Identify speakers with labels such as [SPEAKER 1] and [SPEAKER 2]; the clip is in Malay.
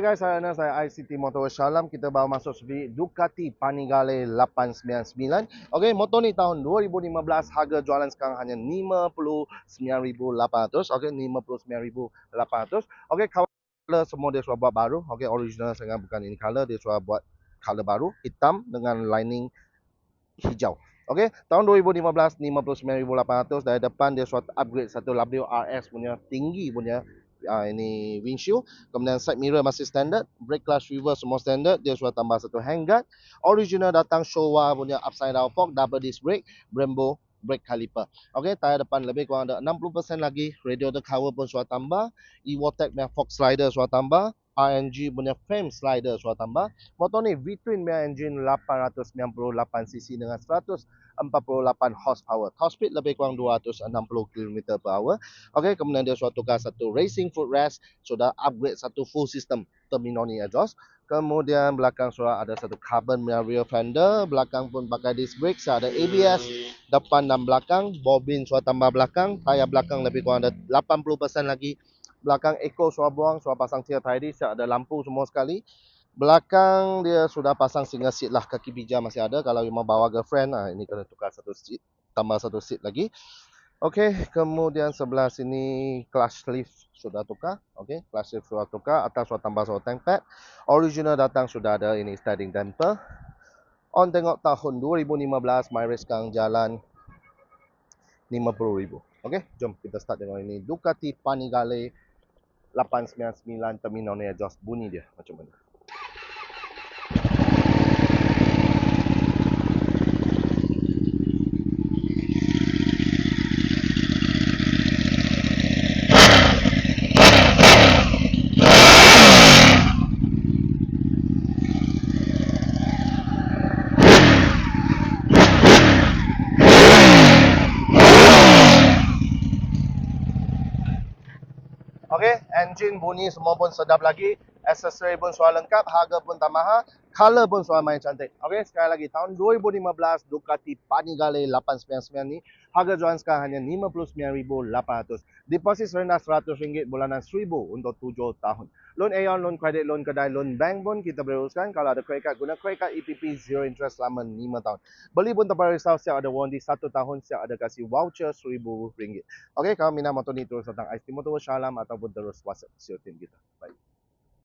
[SPEAKER 1] Guys, saya ICT Motor Shalom. Kita baru masuk Ducati Panigale 899. Okey, motor ni tahun 2015. Harga jualan sekarang hanya 59,800. Okey, 59,800. Okey, color semua dia sudah buat baru. Okey, original sangat, bukan ini color, dia sudah buat color baru, hitam dengan lining hijau. Okey, tahun 2015 59,800. Dari depan dia suatu upgrade satu WRS punya tinggi punya ini windshield. Kemudian side mirror masih standard, brake clutch reverse semua standard. Dia sudah tambah satu handguard. Original datang Showa punya upside down fork, double disc brake, Brembo brake caliper. Okey, tayar depan lebih kurang ada 60% lagi. Radiator cover pun sudah tambah. Evotech punya fork slider sudah tambah. RNG punya frame slider sudah tambah. Motor ni V-twin punya engine 898cc dengan 148 horsepower. Top speed lebih kurang 260 km/h. Okey, kemudian dia sudah tukar satu racing footrest, sudah upgrade satu full system Terminoni exhaust. Kemudian belakang sudah ada satu carbon rear fender, belakang pun pakai disc brake, sudah ada ABS depan dan belakang, bobin sudah tambah belakang, tayar belakang lebih kurang ada 80% lagi. Belakang eco sudah buang, sudah pasang tier tidy, sudah ada lampu semua sekali. Belakang dia sudah pasang single seat lah, kaki bija masih ada. Kalau memang bawa girlfriend, ini kena tukar satu seat, tambah satu seat lagi. Okey, kemudian sebelah sini clutch lift sudah tukar. Okey, clutch lift sudah tukar, atas sudah tambah satu tank pad. Original datang sudah ada ini sliding damper. On tengok tahun 2015, my race sekarang jalan 50,000. Okey, jom kita start dengan ini Ducati Panigale 899 Terminoni exhaust. Bunyi dia macam mana. Okey, engine bunyi semua pun sedap lagi. Aksesori pun sudah lengkap, harga pun tak mahal, color pun sudah main cantik. Okey, sekali lagi tahun 2015 Ducati Panigale 899 ni harga jualan sekarang hanya 59,800. Deposit serendah RM100, bulanan RM1,000 untuk 7 tahun. Loan Aeon, loan kredit, loan kedai, loan bank pun kita boleh uruskan. Kalau ada credit card, guna credit card EPP zero interest selama 5 tahun. Beli pun tanpa risau, siap ada warranty 1 tahun, siap ada kasih voucher RM1,000. Okey, kalau minat motor ni terus datang ICT Motor Shalom ataupun terus WhatsApp sales team kita. Baik.